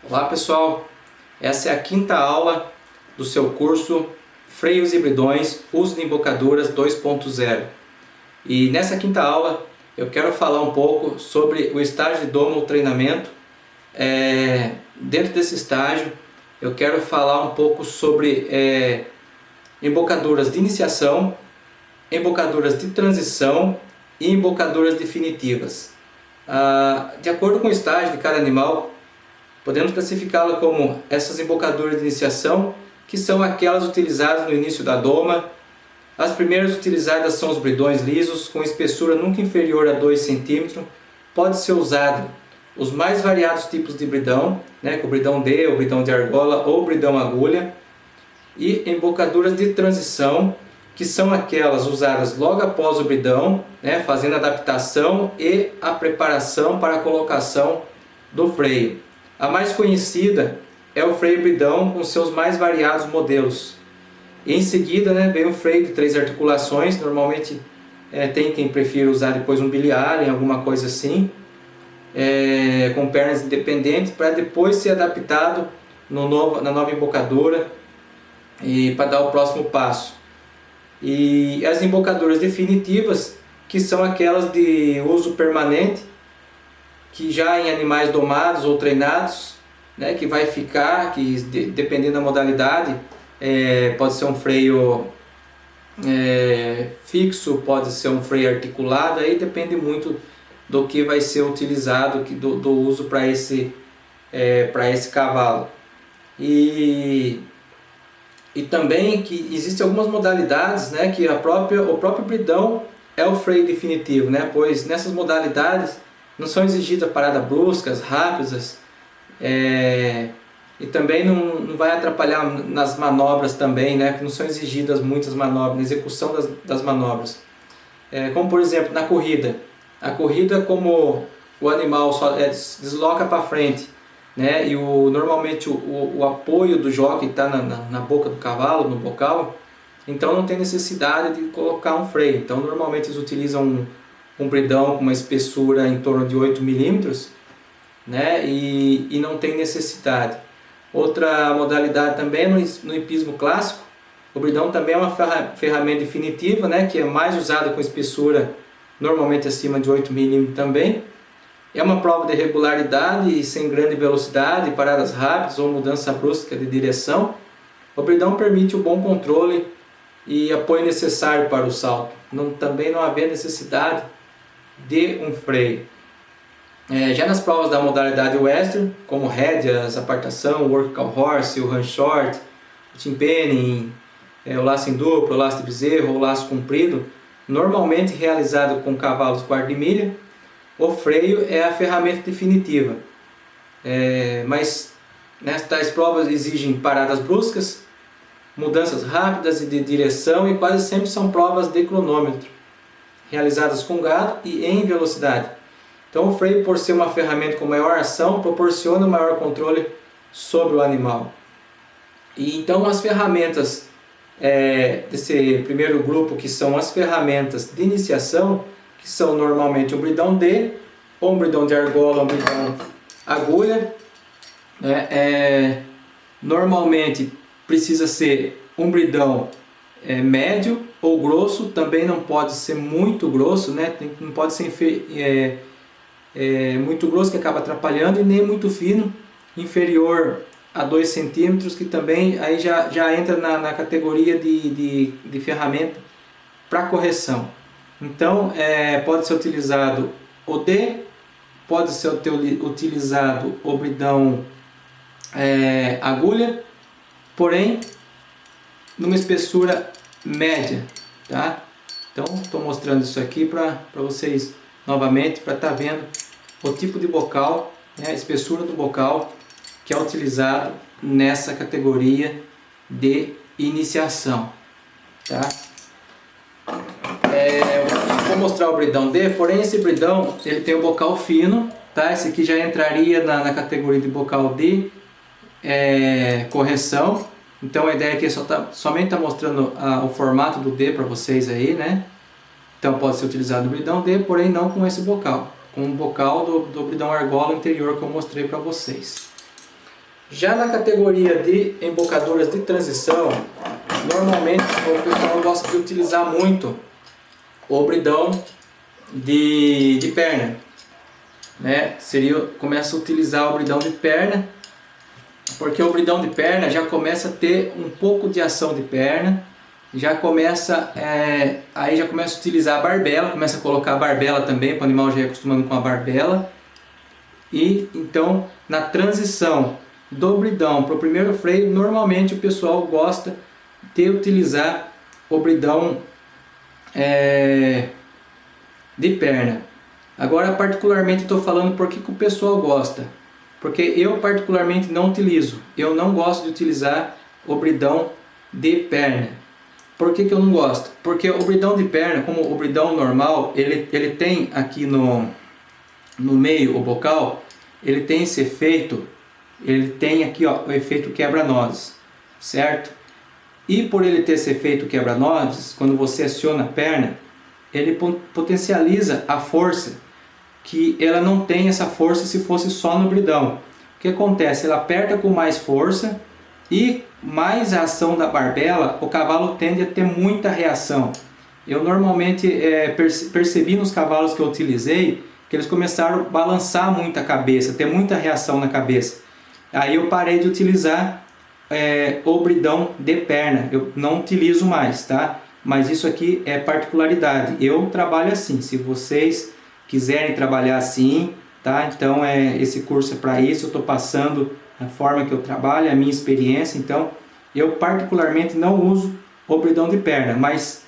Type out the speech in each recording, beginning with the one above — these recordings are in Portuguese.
Olá pessoal, essa é a quinta aula do seu curso Freios e Bridões, Uso de Embocaduras 2.0. E nessa quinta aula eu quero falar um pouco sobre o estágio de doma ou treinamento. Dentro desse estágio eu quero falar um pouco sobre embocaduras de iniciação, embocaduras de transição e embocaduras definitivas. De acordo com o estágio de cada animal, podemos classificá-la como essas embocaduras de iniciação, que são aquelas utilizadas no início da doma. As primeiras utilizadas são os bridões lisos, com espessura nunca inferior a 2 cm. Pode ser usado os mais variados tipos de bridão, com o bridão D, o bridão de argola ou o bridão agulha. E embocaduras de transição, que são aquelas usadas logo após o bridão, fazendo a adaptação e a preparação para a colocação do freio. A mais conhecida é o freio bridão com seus mais variados modelos. E em seguida vem o freio de 3 articulações, normalmente tem quem prefira usar depois um Billy Allen, alguma coisa assim, com pernas independentes, para depois ser adaptado na nova embocadura e para dar o próximo passo. E as embocaduras definitivas, que são aquelas de uso permanente, que já em animais domados ou treinados, que vai ficar, que dependendo da modalidade, pode ser um freio fixo, pode ser um freio articulado, aí depende muito do que vai ser utilizado, do uso para esse cavalo. E também que existem algumas modalidades, que o próprio bridão é o freio definitivo, pois nessas modalidades não são exigidas paradas bruscas, rápidas, e também não vai atrapalhar nas manobras também, que não são exigidas muitas manobras, na execução das manobras. Como por exemplo na corrida. A corrida, como o animal só desloca para frente, e normalmente o apoio do jockey está na boca do cavalo, no bocal, então não tem necessidade de colocar um freio. Então normalmente eles utilizam um bridão com uma espessura em torno de 8 mm, e não tem necessidade. Outra modalidade também é no hipismo clássico. O bridão também é uma ferramenta definitiva, que é mais usada com espessura normalmente acima de 8 mm também. É uma prova de regularidade e sem grande velocidade, paradas rápidas ou mudança brusca de direção. O bridão permite o bom controle e apoio necessário para o salto. Também não havia necessidade de um freio. Já nas provas da modalidade western, como rédeas, apartação, o work horse, o run short, o team penning, o laço em duplo, o laço de bezerro, o laço comprido, normalmente realizado com cavalos quarto de milha, o freio é a ferramenta definitiva. Mas tais provas exigem paradas bruscas, mudanças rápidas de direção, e quase sempre são provas de cronômetro, realizadas com gado e em velocidade. Então o freio, por ser uma ferramenta com maior ação, proporciona maior controle sobre o animal. E então as ferramentas desse primeiro grupo, que são as ferramentas de iniciação, que são normalmente um bridão D, ou um bridão de argola, ou um bridão agulha. Normalmente precisa ser um bridão médio ou grosso, também não pode ser muito grosso, não pode ser muito grosso, que acaba atrapalhando, e nem muito fino, inferior a 2 cm, que também aí já entra na categoria de ferramenta para correção. Então pode ser utilizado o D, pode ser utilizado o bridão agulha, porém numa espessura média, tá? Então estou mostrando isso aqui para vocês novamente, para estar vendo o tipo de bocal, a espessura do bocal que é utilizado nessa categoria de iniciação, tá? Vou mostrar o bridão D, porém esse bridão ele tem o bocal fino, tá? Esse aqui já entraria na categoria de bocal de correção. Então a ideia aqui é somente estar mostrando o formato do D para vocês aí, Então pode ser utilizado o bridão D, porém não com esse bocal, com o bocal do bridão argola anterior que eu mostrei para vocês. Já na categoria de embocaduras de transição, normalmente o pessoal gosta de utilizar muito o bridão de perna, né? Começa a utilizar o bridão de perna, porque o bridão de perna já começa a ter um pouco de ação de perna, aí já começa a utilizar a barbela, começa a colocar a barbela também, para o animal já ir acostumando com a barbela. E então, na transição do bridão para o primeiro freio, normalmente o pessoal gosta de utilizar o bridão de perna. Agora, particularmente, estou falando por que o pessoal gosta. Porque eu particularmente não utilizo. Eu não gosto de utilizar o bridão de perna. Por que eu não gosto? Porque o bridão de perna, como o bridão normal, ele tem aqui no meio, o bocal, ele tem esse efeito, ele tem aqui ó, o efeito quebra-nozes, certo? E por ele ter esse efeito quebra-nozes, quando você aciona a perna, ele potencializa a força, que ela não tem essa força se fosse só no bridão. O que acontece? Ela aperta com mais força e mais a ação da barbela, o cavalo tende a ter muita reação. Eu normalmente percebi nos cavalos que eu utilizei que eles começaram a balançar muito a cabeça, ter muita reação na cabeça. Aí eu parei de utilizar o bridão de perna, eu não utilizo mais, tá? Mas isso aqui é particularidade, eu trabalho assim. Se vocês quiserem trabalhar assim, tá? Então esse curso é para isso, eu estou passando a forma que eu trabalho, a minha experiência. Então eu particularmente não uso o bridão de perna, mas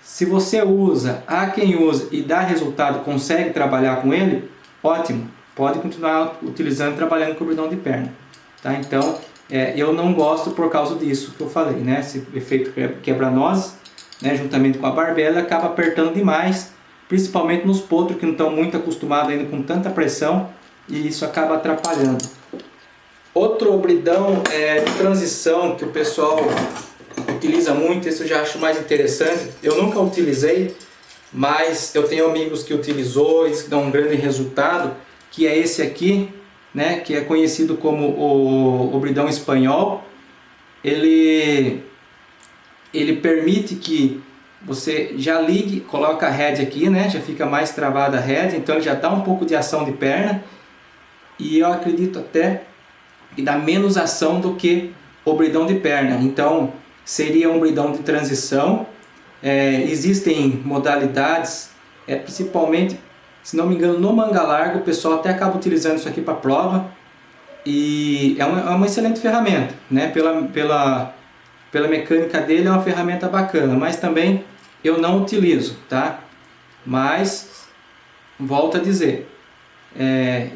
se você usa, há quem usa e dá resultado, consegue trabalhar com ele, ótimo, pode continuar utilizando, trabalhando com o bridão de perna, tá? Então eu não gosto por causa disso que eu falei, né? Esse efeito quebra-nozes, né? Juntamente com a barbela, acaba apertando demais, principalmente nos potros que não estão muito acostumados ainda com tanta pressão, e isso acaba atrapalhando. Outro bridão de transição que o pessoal utiliza muito, esse eu já acho mais interessante, eu nunca utilizei, mas eu tenho amigos que utilizou, eles dão um grande resultado, que é esse aqui, né, que é conhecido como o bridão espanhol. Ele permite que você já ligue, coloca a rédea aqui, né, já fica mais travada a rédea, então ele já dá um pouco de ação de perna, e eu acredito até que dá menos ação do que o bridão de perna. Então seria um bridão de transição. Existem modalidades, principalmente, se não me engano, no manga larga, o pessoal até acaba utilizando isso aqui para prova, e é uma excelente ferramenta, né? Pela mecânica dele é uma ferramenta bacana, mas também eu não utilizo, tá? Mas volto a dizer,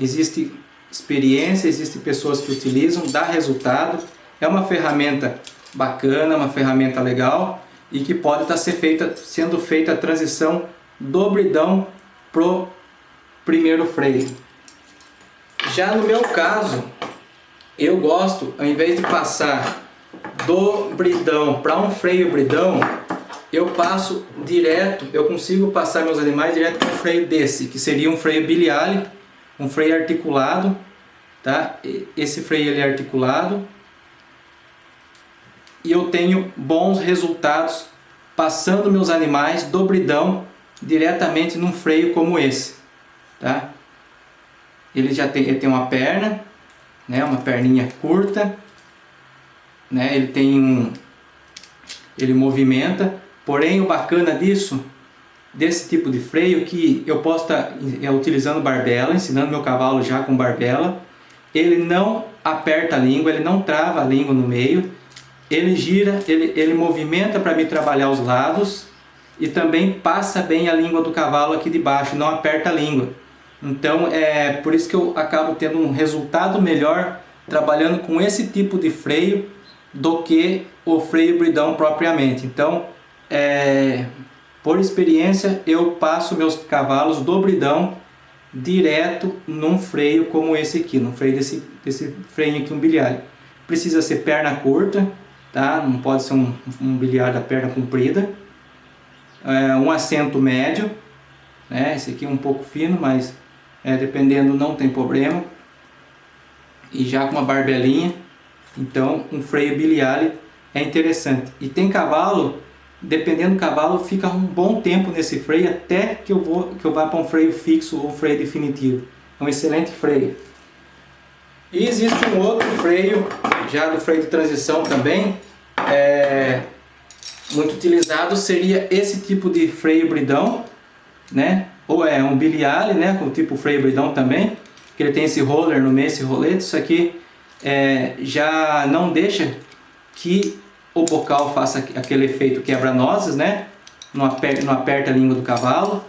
existe experiência, existem pessoas que utilizam, dá resultado, é uma ferramenta bacana, uma ferramenta legal, e que pode estar sendo feita a transição do bridão pro primeiro freio. Já no meu caso, eu gosto, ao invés de passar do bridão para um freio bridão, eu passo direto, eu consigo passar meus animais direto para um freio desse, que seria um freio biliale, um freio articulado, tá? Esse freio ele é articulado, e eu tenho bons resultados passando meus animais do bridão diretamente num freio como esse, tá? Ele tem uma perna, né? Uma perninha curta, né? Ele movimenta, porém o bacana desse tipo de freio, que eu posso estar utilizando barbela, ensinando meu cavalo já com barbela. Ele não aperta a língua, ele não trava a língua no meio, ele gira, ele movimenta para me trabalhar os lados, e também passa bem a língua do cavalo aqui de baixo, não aperta a língua. Então por isso que eu acabo tendo um resultado melhor trabalhando com esse tipo de freio do que o freio bridão propriamente. Então por experiência, eu passo meus cavalos do bridão direto num freio como esse aqui, no freio desse freio aqui, um biliar. Precisa ser perna curta, tá? Não pode ser um biliar da perna comprida. Um assento médio, né? Esse aqui é um pouco fino, mas dependendo não tem problema. e já com uma barbelinha. Então um freio Billy Allen é interessante. E tem cavalo, dependendo do cavalo, fica um bom tempo nesse freio até que eu vá para um freio fixo ou freio definitivo. É um excelente freio. E existe um outro freio, já do freio de transição também, muito utilizado, seria esse tipo de freio bridão, né? Ou é um Billy Allen, né? Com o tipo freio bridão também, que ele tem esse roller no meio, esse rolete. Isso aqui já não deixa que o bocal faça aquele efeito quebra-nozes, né? Não aperta a língua do cavalo.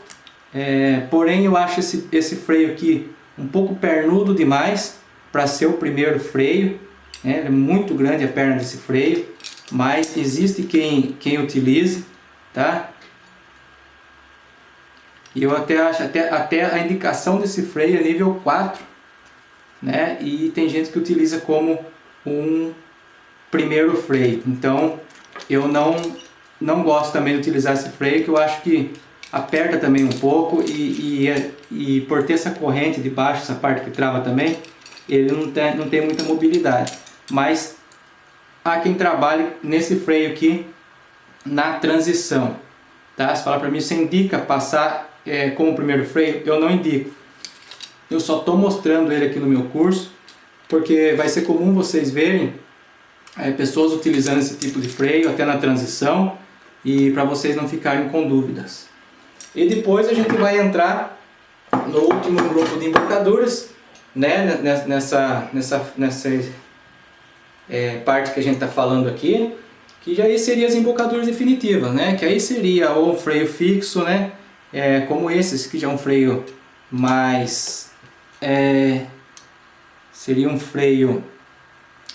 Porém, eu acho esse freio aqui um pouco pernudo demais para ser o primeiro freio, né? É muito grande a perna desse freio, mas existe quem utilize, tá? E eu até acho até a indicação desse freio é nível 4, né? E tem gente que utiliza como um primeiro freio. Então eu não gosto também de utilizar esse freio, que eu acho que aperta também um pouco e por ter essa corrente de baixo, essa parte que trava também, ele não tem muita mobilidade. Mas há quem trabalhe nesse freio aqui na transição, tá? Se falar para mim, você indica passar como primeiro freio? Eu não indico. Eu só estou mostrando ele aqui no meu curso, porque vai ser comum vocês verem pessoas utilizando esse tipo de freio até na transição, e para vocês não ficarem com dúvidas. E depois a gente vai entrar no último grupo de embocaduras, né? Nessa parte que a gente está falando aqui, que já aí seria as embocaduras definitivas, né? Que aí seria ou um freio fixo, né? Como esses que já é um freio mais seria um freio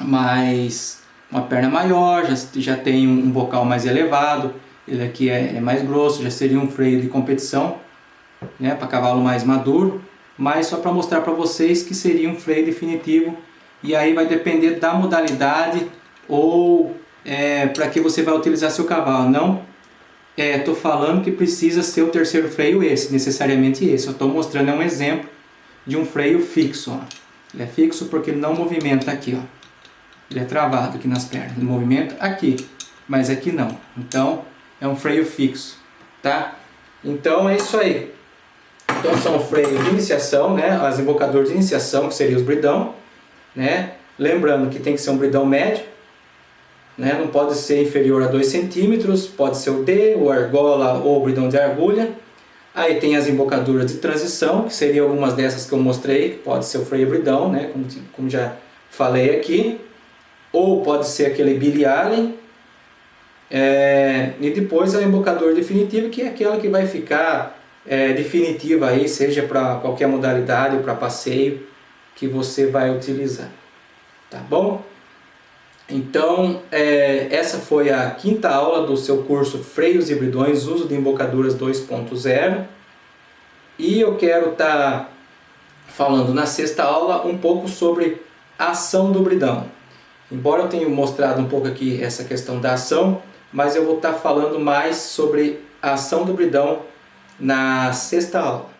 mais uma perna maior, já tem um bocal mais elevado. Ele aqui é mais grosso, já seria um freio de competição, né, para cavalo mais maduro, mas só para mostrar para vocês que seria um freio definitivo. E aí vai depender da modalidade ou para que você vai utilizar seu cavalo. Não estou falando que precisa ser o terceiro freio necessariamente esse. Eu estou mostrando um exemplo de um freio fixo. Ó. Ele é fixo porque ele não movimenta aqui. Ó. Ele é travado aqui nas pernas, ele movimenta aqui, mas aqui não. Então é um freio fixo, tá? Então é isso aí. Então são freios de iniciação, né? As embocaduras de iniciação, que seriam os bridão, né? Lembrando que tem que ser um bridão médio, né? Não pode ser inferior a 2 centímetros, pode ser o D, o argola ou o bridão de agulha. Aí tem as embocaduras de transição, que seriam algumas dessas que eu mostrei, que pode ser o freio bridão, né? Como já falei aqui. Ou pode ser aquele Billy Allen. E depois a embocadura definitiva, que é aquela que vai ficar definitiva aí, seja para qualquer modalidade ou para passeio que você vai utilizar, tá bom? Então essa foi a quinta aula do seu curso Freios e Bridões, uso de embocaduras 2.0, e eu quero estar falando na sexta aula um pouco sobre a ação do bridão. Embora eu tenha mostrado um pouco aqui essa questão da ação, mas eu vou estar falando mais sobre a ação do bridão na sexta aula.